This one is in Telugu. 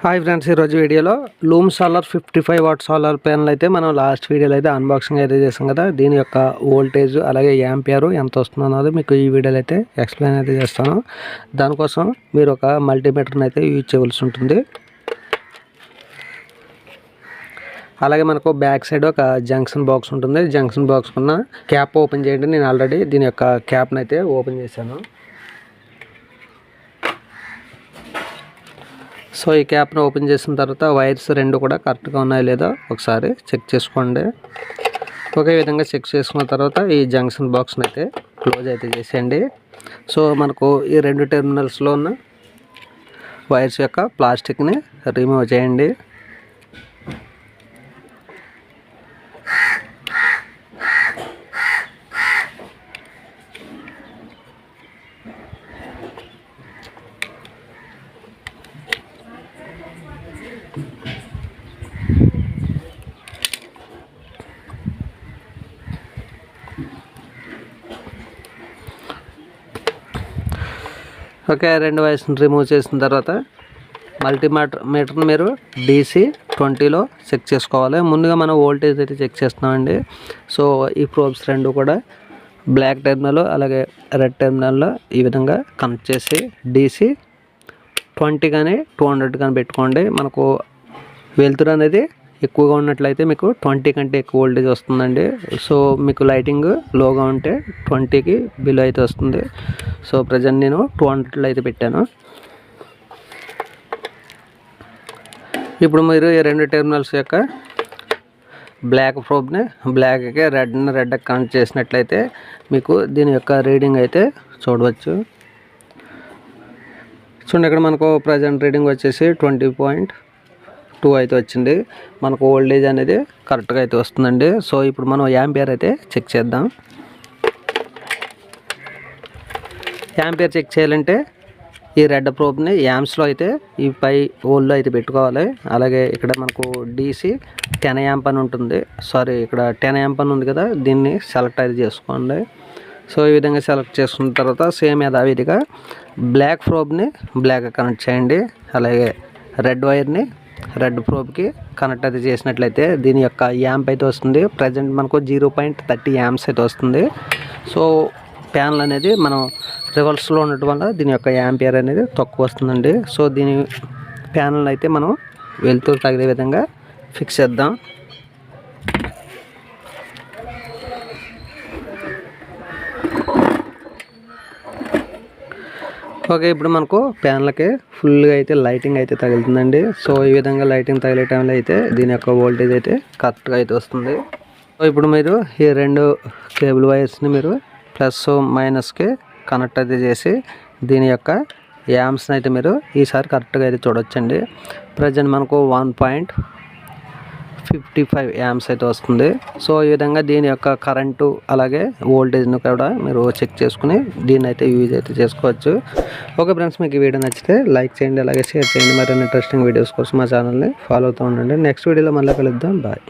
హాయ్ ఫ్రెండ్స్, ఈరోజు వీడియోలో loom solar 55 watt solar panel అయితే మనం లాస్ట్ వీడియోలో అయితే అన్బాక్సింగ్ అయితే చేసాం కదా. దీని యొక్క వోల్టేజ్ అలాగే యాంపియర్ ఎంత వస్తుందో అన్నది మీకు ఈ వీడియోలో అయితే ఎక్స్ప్లెయిన్ అయితే చేస్తాను. దానికోసం మీరు ఒక మల్టీమీటర్ని అయితే యూజ్ చేయవలసి ఉంటుంది. అలాగే మనకు బ్యాక్ సైడ్ ఒక జంక్షన్ బాక్స్ ఉంటుంది. జంక్షన్ బాక్స్ ఉన్న క్యాప్ ఓపెన్ చేయండి. నేను ఆల్రెడీ దీని యొక్క క్యాప్ని అయితే ఓపెన్ చేశాను. సో ఈ క్యాప్ను ఓపెన్ చేసిన తర్వాత వైర్స్ రెండు కూడా కరెక్ట్గా ఉన్నాయో లేదో ఒకసారి చెక్ చేసుకోండి. ఒకే విధంగా చెక్ చేసుకున్న తర్వాత ఈ జంక్షన్ బాక్స్ని అయితే క్లోజ్ అయితే చేసేయండి. సో మనకు ఈ రెండు టెర్మినల్స్లో ఉన్న వైర్స్ యొక్క ప్లాస్టిక్ని రిమూవ్ చేయండి. ఓకే, రెండు వైర్స్ని రిమూవ్ చేసిన తర్వాత మల్టీమీటర్ని మీరు DC 20లో చెక్ చేసుకోవాలి. ముందుగా మనం వోల్టేజ్ అయితే చెక్ చేస్తున్నామండి. సో ఈ ప్రోబ్స్ రెండు కూడా బ్లాక్ టెర్మినల్ అలాగే రెడ్ టెర్మినల్లో ఈ విధంగా కనెక్ట్ చేసి DC 20 కానీ 200 కానీ పెట్టుకోండి. మనకు వెలుతురు అనేది ఎక్కువగా ఉన్నట్లయితే మీకు 20 కంటే ఎక్కువ వోల్టేజ్ వస్తుందండి. సో మీకు లైటింగ్ లోగా ఉంటే 20కి బిలో అయితే వస్తుంది. సో ప్రజెంట్ నేను 200లో అయితే పెట్టాను. ఇప్పుడు మీరు ఈ రెండు టెర్మినల్స్ యొక్క బ్లాక్ ప్రోబ్ని బ్లాక్కి రెడ్ కనెక్ట్ చేసినట్లయితే మీకు దీని యొక్క రీడింగ్ అయితే చూడవచ్చు. చూడండి, ఇక్కడ మనకు ప్రజెంట్ రీడింగ్ వచ్చేసి 20.2 అయితే వచ్చింది. మనకు వోల్టేజ్ అనేది కరెక్ట్గా అయితే వస్తుందండి. సో ఇప్పుడు మనం యాంపియర్ అయితే చెక్ చేద్దాం. యాంపియర్ చెక్ చేయాలంటే ఈ రెడ్ ప్రోబ్ని యాంప్స్లో అయితే ఈ పై హోల్లో అయితే పెట్టుకోవాలి. అలాగే ఇక్కడ మనకు DC 10 యాంప్ అని ఉంటుంది. ఇక్కడ 10 యాంప్ అని ఉంది కదా, దీన్ని సెలెక్ట్ అయితే చేసుకోండి. సో ఈ విధంగా సెలెక్ట్ చేసుకున్న తర్వాత సేమ్ యథావిధిగా బ్లాక్ ప్రోబ్ని బ్లాక్ కనెక్ట్ చేయండి. అలాగే రెడ్ వైర్ని రెడ్ ప్రోబ్కి కనెక్ట్ అయితే చేసినట్లయితే దీని యొక్క యాంప్ అయితే వస్తుంది. ప్రజెంట్ మనకు 0.30 యాంప్స్ అయితే వస్తుంది. సో ప్యానల్ అనేది మనం రివర్స్లో ఉండటం వల్ల దీని యొక్క యాంపియర్ అనేది తక్కువ వస్తుందండి. సో దీని ప్యానల్ అయితే మనం వెలుతురు తగిలే విధంగా ఫిక్స్ చేద్దాం. ఓకే, ఇప్పుడు మనకు ప్యానల్కి ఫుల్గా అయితే లైటింగ్ అయితే తగులుతుందండి. సో ఈ విధంగా లైటింగ్ తగిలే టైంలో అయితే దీని యొక్క వోల్టేజ్ అయితే కరెక్ట్గా అయితే వస్తుంది. సో ఇప్పుడు మీరు ఈ రెండు కేబుల్ వైర్స్ని మీరు ప్లస్ మైనస్కి కనెక్ట్ అయితే చేసి దీని యొక్క యాంప్స్ని అయితే మీరు ఈసారి కరెక్ట్గా అయితే చూడొచ్చండి. ప్రజెంట్ మనకు 1.55 యాంప్స్ అయితే వస్తుంది. సో ఈ విధంగా దీని యొక్క కరెంటు అలాగే వోల్టేజ్ను కూడా మీరు చెక్ చేసుకుని దీన్ని అయితే యూజ్ అయితే చేసుకోవచ్చు. ఓకే ఫ్రెండ్స్, మీకు ఈ వీడియో నచ్చితే లైక్ చేయండి, అలాగే షేర్ చేయండి. మరిన్ని ఇంట్రెస్టింగ్ వీడియోస్ కోసం మా ఛానల్ని ఫాలో అవుతూ ఉండండి. నెక్స్ట్ వీడియోలో మళ్ళీ కలుద్దాం. బాయ్.